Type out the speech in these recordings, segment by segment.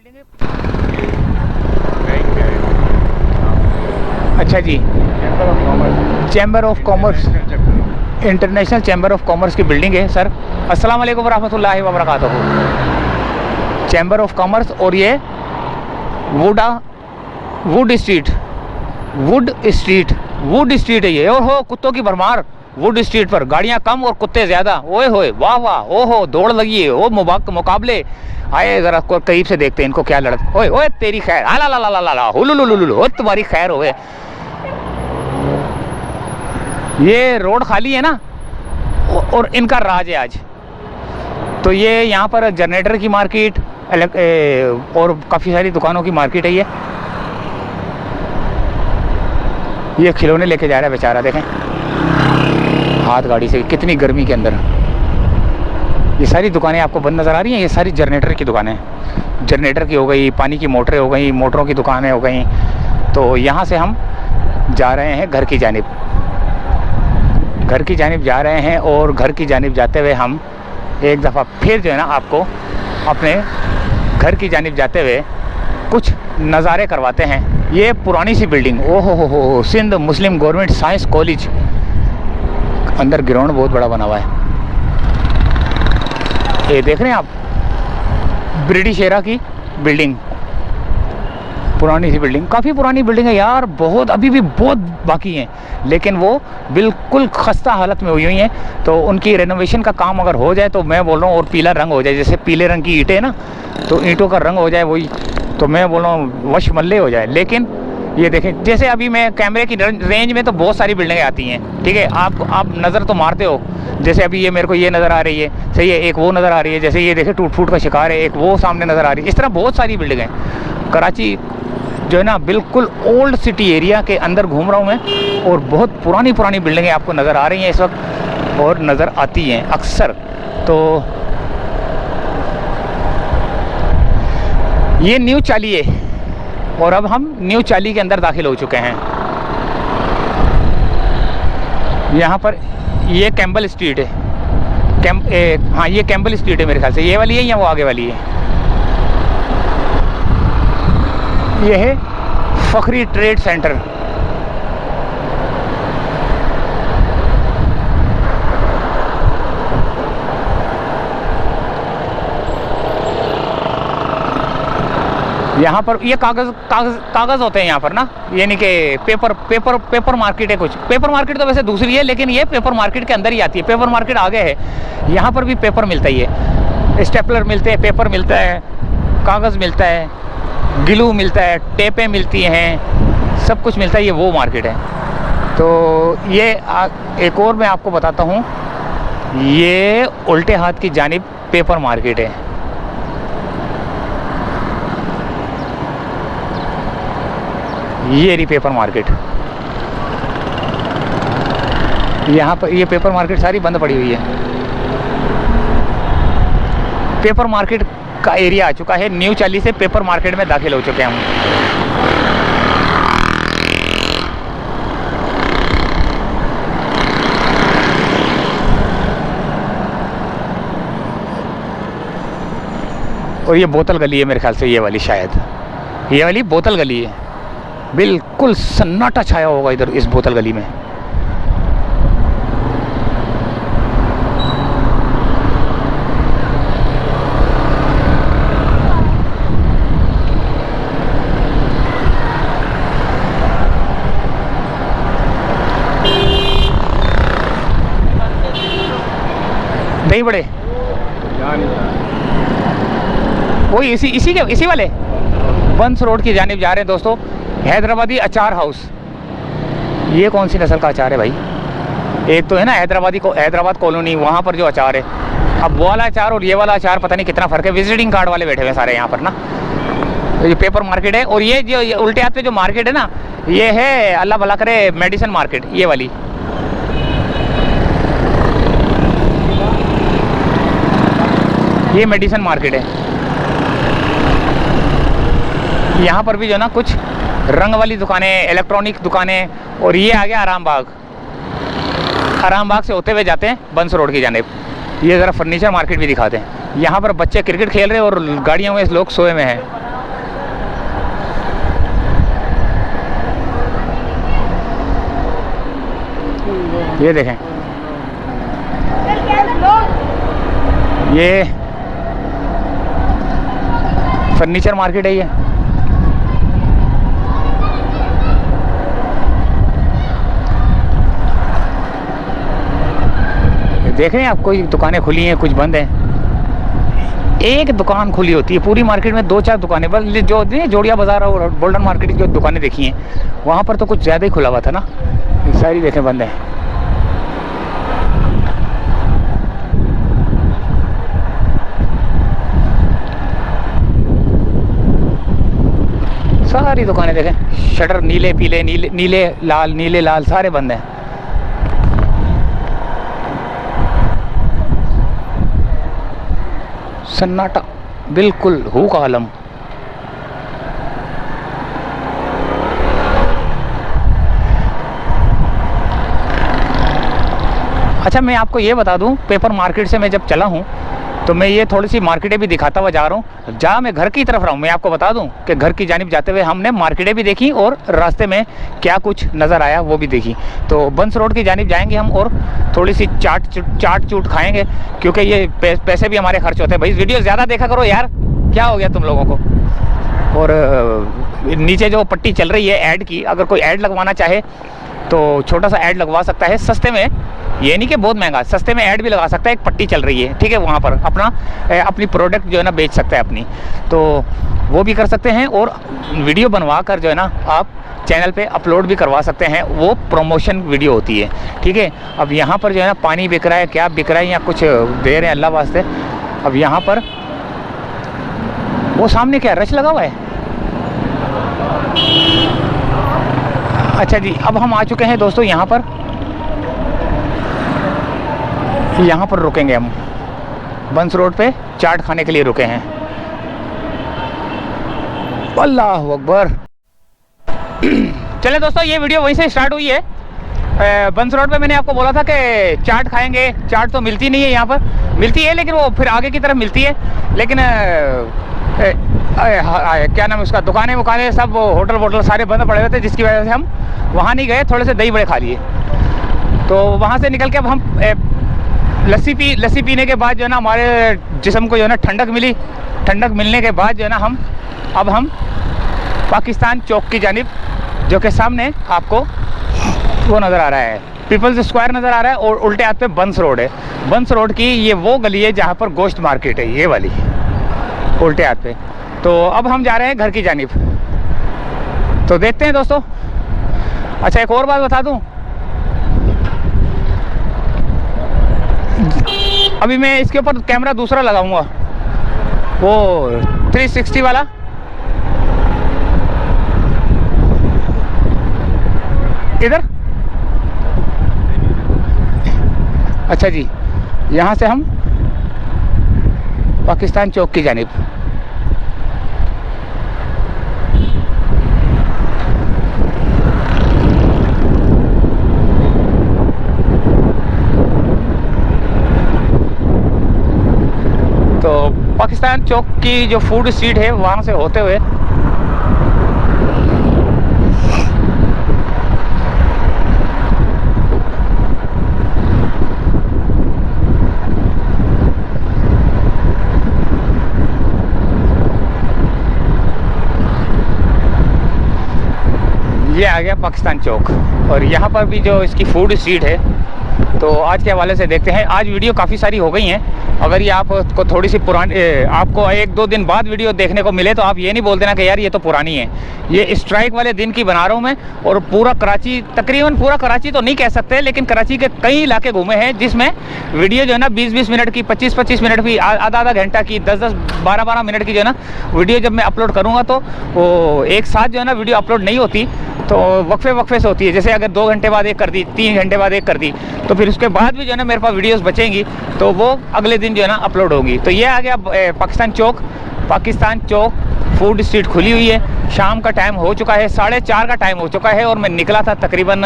Building है। अच्छा जी, chamber of commerce, international chamber of commerce की बिल्डिंग है सर। अस्सलाम वालेकुम रहमतुल्लाहि व बरकातहू। चैम्बर ऑफ कॉमर्स, और ये वुड स्ट्रीट है ये। ओहो, कुत्तों की भरमार वुड स्ट्रीट पर, गाड़ियां कम और कुत्ते ज़्यादा। ओए होए, वाह वाह, ओहो, दौड़ लगी है। ओ मुकाबले आए, ज़रा करीब से देखते हैं इनको क्या लड़त। ओए ओए, तेरी खैर, आला ला ला ला ला ला, हुलुलुलुलु, तुम्हारी खैर होवे। ये रोड खाली है ना, और इनका राज है आज। तो ये यहाँ पर जनरेटर की मार्केट और काफ़ी सारी दुकानों की मार्केट है। ये खिलौने लेके जा रहा है बेचारा, देखें हाथ गाड़ी से, कितनी गर्मी के अंदर। ये सारी दुकानें आपको बंद नज़र आ रही हैं, ये सारी जनरेटर की दुकानें, जनरेटर की हो गई, पानी की मोटरें हो गई, मोटरों की दुकानें हो गई। तो यहाँ से हम जा रहे हैं घर की जानिब जा रहे हैं, और घर की जानिब जाते हुए हम एक दफ़ा फिर जो है ना आपको अपने घर की जानिब जाते हुए कुछ नज़ारे करवाते हैं। ये पुरानी सी बिल्डिंग, ओहो हो, सिंध मुस्लिम गवर्नमेंट साइंस कॉलेज, अंदर ग्राउंड बहुत बड़ा बना हुआ है। ये देख रहे हैं आप, ब्रिटिश एरा की बिल्डिंग, पुरानी सी बिल्डिंग, काफ़ी पुरानी बिल्डिंग है यार, बहुत, अभी भी बहुत बाकी हैं, लेकिन वो बिल्कुल खस्ता हालत में हुई हैं। तो उनकी रेनोवेशन का काम अगर हो जाए तो मैं बोल रहा हूँ, और पीला रंग हो जाए, जैसे पीले रंग की ईंटें ना, तो ईंटों का रंग हो जाए वही, तो मैं बोल रहा हूँ वशमल्ले हो जाए। लेकिन ये देखें, जैसे अभी मैं कैमरे की रेंज में तो बहुत सारी बिल्डिंगें आती हैं, ठीक है, आप नज़र तो मारते हो, जैसे अभी ये मेरे को ये नज़र आ रही है, सही है, एक वो नज़र आ रही है, जैसे ये देखें टूट फूट का शिकार है, एक वो सामने नज़र आ रही है। इस तरह बहुत सारी बिल्डिंगें, कराची जो है ना बिल्कुल ओल्ड सिटी एरिया के अंदर घूम रहा हूँ मैं, और बहुत पुरानी बिल्डिंगें आपको नज़र आ रही हैं इस वक्त, और नज़र आती हैं अक्सर। तो ये न्यू चाली है, और अब हम न्यू चाली के अंदर दाखिल हो चुके हैं। यहाँ पर ये कैम्बल स्ट्रीट है, हाँ ये कैम्बल स्ट्रीट है मेरे ख्याल से, ये वाली है या वो आगे वाली है। ये है फखरी ट्रेड सेंटर। यहाँ पर ये कागज़ होते हैं यहाँ पर ना, यानी कि पेपर मार्केट है। कुछ पेपर मार्केट तो वैसे दूसरी है, लेकिन ये पेपर मार्केट के अंदर ही आती है, पेपर मार्केट आगे है। यहाँ पर भी पेपर मिलता ही है, स्टेपलर मिलते हैं, पेपर मिलता है, कागज़ मिलता है, ग्लू मिलता है, टेपें मिलती हैं, सब कुछ मिलता है। ये वो मार्केट है। तो ये एक और मैं आपको बताता हूँ, ये उल्टे हाथ की जानिब पेपर मार्केट है। ये रही पेपर मार्केट, यहाँ पर ये पेपर मार्केट सारी बंद पड़ी हुई है। पेपर मार्केट का एरिया आ चुका है, न्यू चाली से पेपर मार्केट में दाखिल हो चुके हैं हम। और ये बोतल गली है मेरे ख्याल से, ये वाली शायद, ये वाली बोतल गली है। बिल्कुल सन्नाटा छाया होगा इधर इस बोतल गली में। दही बड़े वही इसी वाले बंस रोड की जानिब जा रहे हैं दोस्तों। हैदराबादी अचार हाउस, ये कौन सी नस्ल का अचार है भाई? एक तो है ना हैदराबाद कॉलोनी, वहाँ पर जो अचार है, अब वो वाला अचार और ये वाला अचार पता नहीं कितना फ़र्क है। विजिटिंग कार्ड वाले बैठे हुए सारे यहाँ पर ना। तो ये पेपर मार्केट है, और ये जो उल्टे हाथ पे जो मार्केट है ना, ये है अल्लाह भला करे मेडिसिन मार्केट, ये वाली। ये मेडिसिन मार्केट है। यहाँ पर भी जो ना कुछ रंग वाली दुकानें, इलेक्ट्रॉनिक दुकानें, और ये आ गया आराम बाग से होते हुए जाते हैं बंस रोड की जानिब। ये ज़रा फर्नीचर मार्केट भी दिखाते हैं। यहाँ पर बच्चे क्रिकेट खेल रहे हैं और गाड़ियों में लोग सोए हुए हैं। ये देखें, ये फर्नीचर मार्केट है ये। देख रहे हैं आप, कोई दुकानें खुली हैं, कुछ बंद हैं। एक दुकान खुली होती है पूरी मार्केट में, 2-4 दुकानें बस। जो जोड़िया बाजार और गोल्डन मार्केट की जो दुकानें देखी हैं वहाँ पर तो कुछ ज़्यादा ही खुला हुआ था ना, सारी देखें बंद है। सारी दुकानें देखें, शटर नीले पीले, नीले लाल सारे बंद हैं। सन्नाटा बिल्कुल हू का आलम। अच्छा, मैं आपको ये बता दूं, पेपर मार्केट से मैं जब चला हूं तो मैं ये थोड़ी सी मार्केटें भी दिखाता हुआ जा रहा हूँ। जहाँ मैं घर की तरफ रहा हूँ, मैं आपको बता दूँ कि घर की जानिब जाते हुए हमने मार्केटें भी देखी और रास्ते में क्या कुछ नज़र आया वो भी देखी। तो बंस रोड की जानिब जाएंगे हम और थोड़ी सी चाट चूट खाएंगे, क्योंकि ये पैसे भी हमारे खर्च होते हैं। भाई वीडियो ज़्यादा देखा करो यार, क्या हो गया तुम लोगों को। और नीचे जो पट्टी चल रही है ऐड की, अगर कोई ऐड लगवाना चाहे तो छोटा सा ऐड लगवा सकता है सस्ते में, ये नहीं कि बहुत महंगा, सस्ते में ऐड भी लगा सकता है। एक पट्टी चल रही है, ठीक है, वहाँ पर अपनी प्रोडक्ट जो है ना बेच सकता है अपनी, तो वो भी कर सकते हैं। और वीडियो बनवा कर जो है ना आप चैनल पे अपलोड भी करवा सकते हैं, वो प्रमोशन वीडियो होती है, ठीक है। अब यहाँ पर जो है ना पानी बिक रहा है, क्या बिक रहा है या कुछ दे रहे हैं अल्लाह वास्ते। अब यहाँ पर वो सामने क्या रश लगा हुआ है। अच्छा जी, अब हम आ चुके हैं दोस्तों यहाँ पर रुकेंगे हम, बंस रोड पे चाट खाने के लिए रुके हैं। अल्लाह अकबर। चले दोस्तों, ये वीडियो वहीं से स्टार्ट हुई है। बंस रोड पे मैंने आपको बोला था कि चाट खाएंगे। चाट तो मिलती नहीं है यहाँ पर, मिलती है लेकिन वो फिर आगे की तरफ मिलती है। लेकिन क्या नाम है उसका, दुकानें सब, वो होटल सारे बंद पड़े हुए थे, जिसकी वजह से हम वहाँ नहीं गए। थोड़े से दही बड़े खा लिए, तो वहाँ से निकल के अब हम लस्सी पीने के बाद जो है ना हमारे जिस्म को जो है ना ठंडक मिली। ठंडक मिलने के बाद जो है ना हम पाकिस्तान चौक की जानिब, जो कि सामने आपको वो नज़र आ रहा है, पीपल्स स्क्वायर नज़र आ रहा है, और उल्टे हाथ पे बंस रोड है। बंस रोड की ये वो गली है जहाँ पर गोश्त मार्केट है, ये वाली उल्टे हाथ पे। तो अब हम जा रहे हैं घर की जानिब, तो देखते हैं दोस्तों। अच्छा, एक और बात बता दूं, अभी मैं इसके ऊपर कैमरा दूसरा लगाऊंगा, वो 360 वाला। इधर, अच्छा जी, यहाँ से हम पाकिस्तान चौक की जानिब। तो पाकिस्तान चौक की जो फूड स्ट्रीट है वहाँ से होते हुए ये आ गया पाकिस्तान चौक। और यहाँ पर भी जो इसकी फूड स्ट्रीट है, तो आज के हवाले से देखते हैं। आज वीडियो काफ़ी सारी हो गई हैं। अगर ये आपको थोड़ी सी पुरानी, आपको 1-2 दिन बाद वीडियो देखने को मिले तो आप ये नहीं बोल देना कि यार ये तो पुरानी है। ये स्ट्राइक वाले दिन की बना रहा हूँ मैं, और पूरा कराची, तकरीबन पूरा कराची तो नहीं कह सकते, लेकिन कराची के कई इलाके घूमे हैं, जिसमें वीडियो जो है ना 20-20 मिनट की, 25-25 मिनट की, आधा घंटा की, 10-10, 12-12 मिनट की जो है ना वीडियो जब मैं अपलोड करूँगा तो वो एक साथ जो है ना वीडियो अपलोड नहीं होती, तो वक्फे से होती है। जैसे अगर 2 घंटे बाद एक कर दी, 3 घंटे बाद एक कर दी, तो फिर उसके बाद भी जो है ना मेरे पास वीडियोस बचेंगी, तो वो अगले दिन जो है ना अपलोड होगी। तो ये आ गया पाकिस्तान चौक फूड स्ट्रीट खुली हुई है। शाम का टाइम हो चुका है, 4:30 का टाइम हो चुका है, और मैं निकला था तकरीबन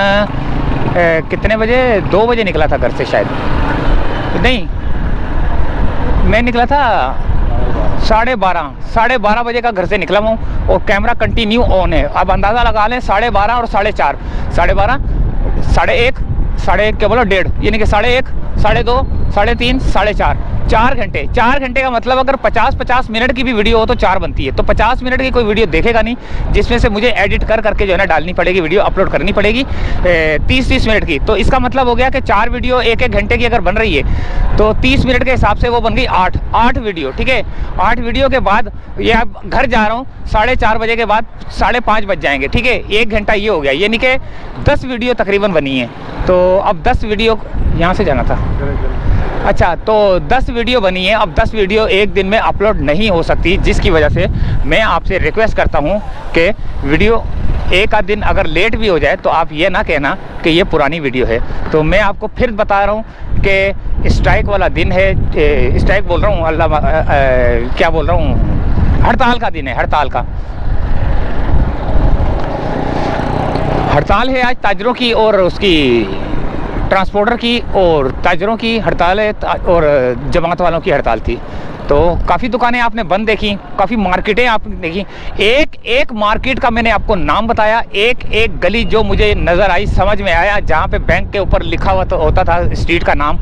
कितने बजे, 2 बजे निकला था घर से, शायद नहीं, मैं निकला था 12:30 बजे का घर से निकला हूँ, और कैमरा कंटिन्यू ऑन है। अब अंदाज़ा लगा लें 12:30 और 4:30, 12:30, 1:30, साढ़े क्या बोला, 1.5, यानी कि 1.5, 2.5, 3.5, 4.5, 4 घंटे। 4 घंटे का मतलब अगर 50-50 मिनट की भी वीडियो हो तो 4 बनती है। तो 50 मिनट की कोई वीडियो देखेगा नहीं, जिसमें से मुझे एडिट कर करके जो है ना डालनी पड़ेगी, वीडियो अपलोड करनी पड़ेगी 30-30 मिनट की। तो इसका मतलब हो गया कि 4 वीडियो 1-1 घंटे की अगर बन रही है तो 30 मिनट के हिसाब से वो बन गई 8 वीडियो, ठीक है। 8 वीडियो के बाद ये अब घर जा रहा हूँ 4:30 बजे के बाद 5:30 बज जाएंगे, ठीक है। 1 घंटा ये हो गया, यानी कि 10 वीडियो तकरीबन बनी है। तो अब 10 वीडियो यहाँ से जाना था, अच्छा, तो 10 वीडियो बनी है। अब 10 वीडियो एक दिन में अपलोड नहीं हो सकती, जिसकी वजह से मैं आपसे रिक्वेस्ट करता हूँ कि वीडियो एक आध दिन अगर लेट भी हो जाए तो आप ये ना कहना कि ये पुरानी वीडियो है। तो मैं आपको फिर बता रहा हूँ कि स्ट्राइक वाला दिन है, स्ट्राइक बोल रहा हूँ, क्या बोल रहा हूँ, हड़ताल का दिन है, हड़ताल का। हड़ताल है आज ताजरों की और उसकी ट्रांसपोर्टर की, और ताजरों की हड़ताल है और जमात वालों की हड़ताल थी। तो काफ़ी दुकानें आपने बंद देखी, काफ़ी मार्केटें आपने देखी। एक एक मार्केट का मैंने आपको नाम बताया, एक एक गली जो मुझे नज़र आई, समझ में आया, जहाँ पे बैंक के ऊपर लिखा हुआ तो होता था स्ट्रीट का नाम,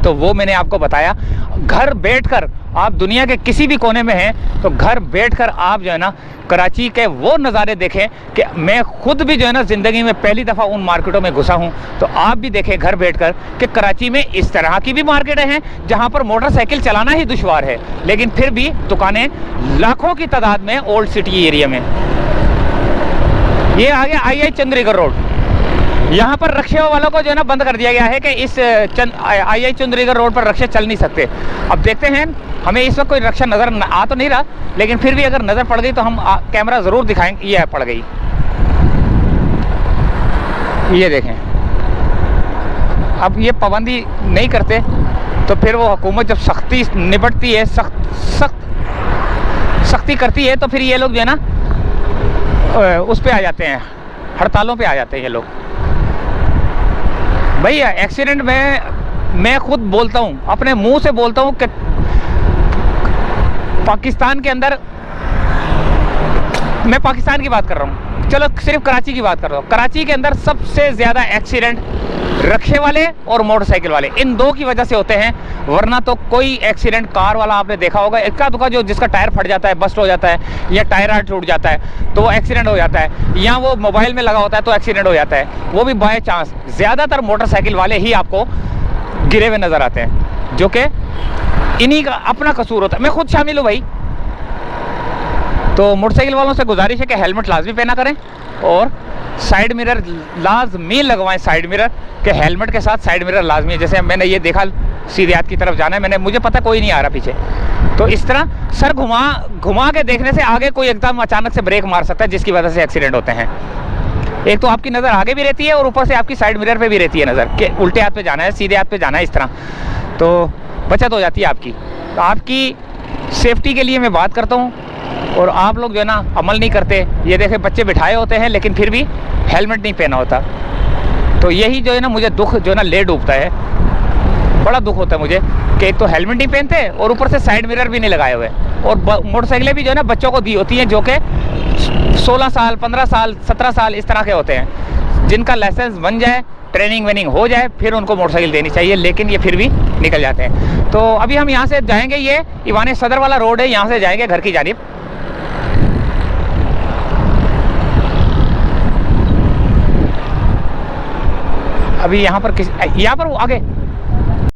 तो वो मैंने आपको बताया। घर बैठकर आप दुनिया के किसी भी कोने में हैं तो घर बैठकर आप जो है ना कराची के वो नज़ारे देखें कि मैं खुद भी जो है ना ज़िंदगी में पहली दफ़ा उन मार्केटों में घुसा हूं। तो आप भी देखें घर बैठकर कि कराची में इस तरह की भी मार्केटें हैं जहां पर मोटरसाइकिल चलाना ही दुश्वार है, लेकिन फिर भी दुकानें लाखों की तादाद में ओल्ड सिटी एरिया में। ये आ गया आई चंद्रीगढ़ रोड। यहाँ पर रक्शे वालों को जो है ना बंद कर दिया गया है कि इस आई चंद्रीगढ़ रोड पर रक्शे चल नहीं सकते। अब देखते हैं, हमें इस वक्त कोई रक्षा नज़र आ तो नहीं रहा, लेकिन फिर भी अगर नज़र पड़ गई तो हम कैमरा ज़रूर दिखाएंगे। ये पड़ गई, ये देखें। अब ये पाबंदी नहीं करते तो फिर वो हुकूमत जब सख्ती निपटती है, सख्ती करती है, तो फिर ये लोग जो है ना उस पे आ जाते हैं, हड़तालों पे आ जाते हैं ये लोग। भैया एक्सीडेंट में मैं खुद बोलता हूँ, अपने मुंह से बोलता हूँ कि पाकिस्तान के अंदर, मैं पाकिस्तान की बात कर रहा हूँ, चलो सिर्फ कराची की बात कर रहा हूँ, कराची के अंदर सबसे ज़्यादा एक्सीडेंट रक्शे वाले और मोटरसाइकिल वाले, इन दो की वजह से होते हैं। वरना तो कोई एक्सीडेंट, कार वाला आपने देखा होगा इक्का दुक्का जो जिसका टायर फट जाता है, बस्ट हो जाता है, या टायर टूट जाता है तो वो एक्सीडेंट हो जाता है, या वो मोबाइल में लगा होता है तो एक्सीडेंट हो जाता है, वो भी बाय चांस। ज़्यादातर मोटरसाइकिल वाले ही आपको गिरे हुए नज़र आते हैं, जो कि इन्हीं का अपना कसूर होता है। मैं खुद शामिल हूँ भाई। तो मोटरसाइकिल वालों से गुजारिश है कि हेलमेट लाजमी पहना करें और साइड मिरर लाजमी लगवाएं। साइड मिरर के हेलमेट के साथ साइड मिरर लाजमी है। जैसे मैंने ये देखा सीधे हाथ की तरफ जाना है, मुझे पता कोई नहीं आ रहा पीछे, तो इस तरह सर घुमा के देखने से आगे कोई एकदम अचानक से ब्रेक मार सकता है, जिसकी वजह से एक्सीडेंट होते हैं। एक तो आपकी नज़र आगे भी रहती है और ऊपर से आपकी साइड मिरर पे भी रहती है नज़र कि उल्टे हाथ पे जाना है, सीधे हाथ पे जाना है, इस तरह तो बचत हो जाती है आपकी। तो आपकी सेफ्टी के लिए मैं बात करता हूँ और आप लोग जो है ना अमल नहीं करते। ये देखे बच्चे बिठाए होते हैं लेकिन फिर भी हेलमेट नहीं पहना होता। तो यही जो है ना मुझे दुख जो है ना ले डूबता है, बड़ा दुख होता है मुझे कि एक तो हेलमेट नहीं पहनते और ऊपर से साइड मिरर भी नहीं लगाए हुए। और मोटरसाइकिलें भी जो है ना बच्चों को दी होती हैं, जो कि 16 साल 15 साल 17 साल इस तरह के होते हैं, जिनका लाइसेंस बन जाए, ट्रेनिंग वेनिंग हो जाए, फिर उनको मोटरसाइकिल देनी चाहिए, लेकिन ये फिर भी निकल जाते हैं। तो अभी हम यहाँ से जाएंगे, ये ईवान सदर वाला रोड है, यहाँ से जाएंगे घर की जानिब। अभी यहाँ पर यहाँ पर आगे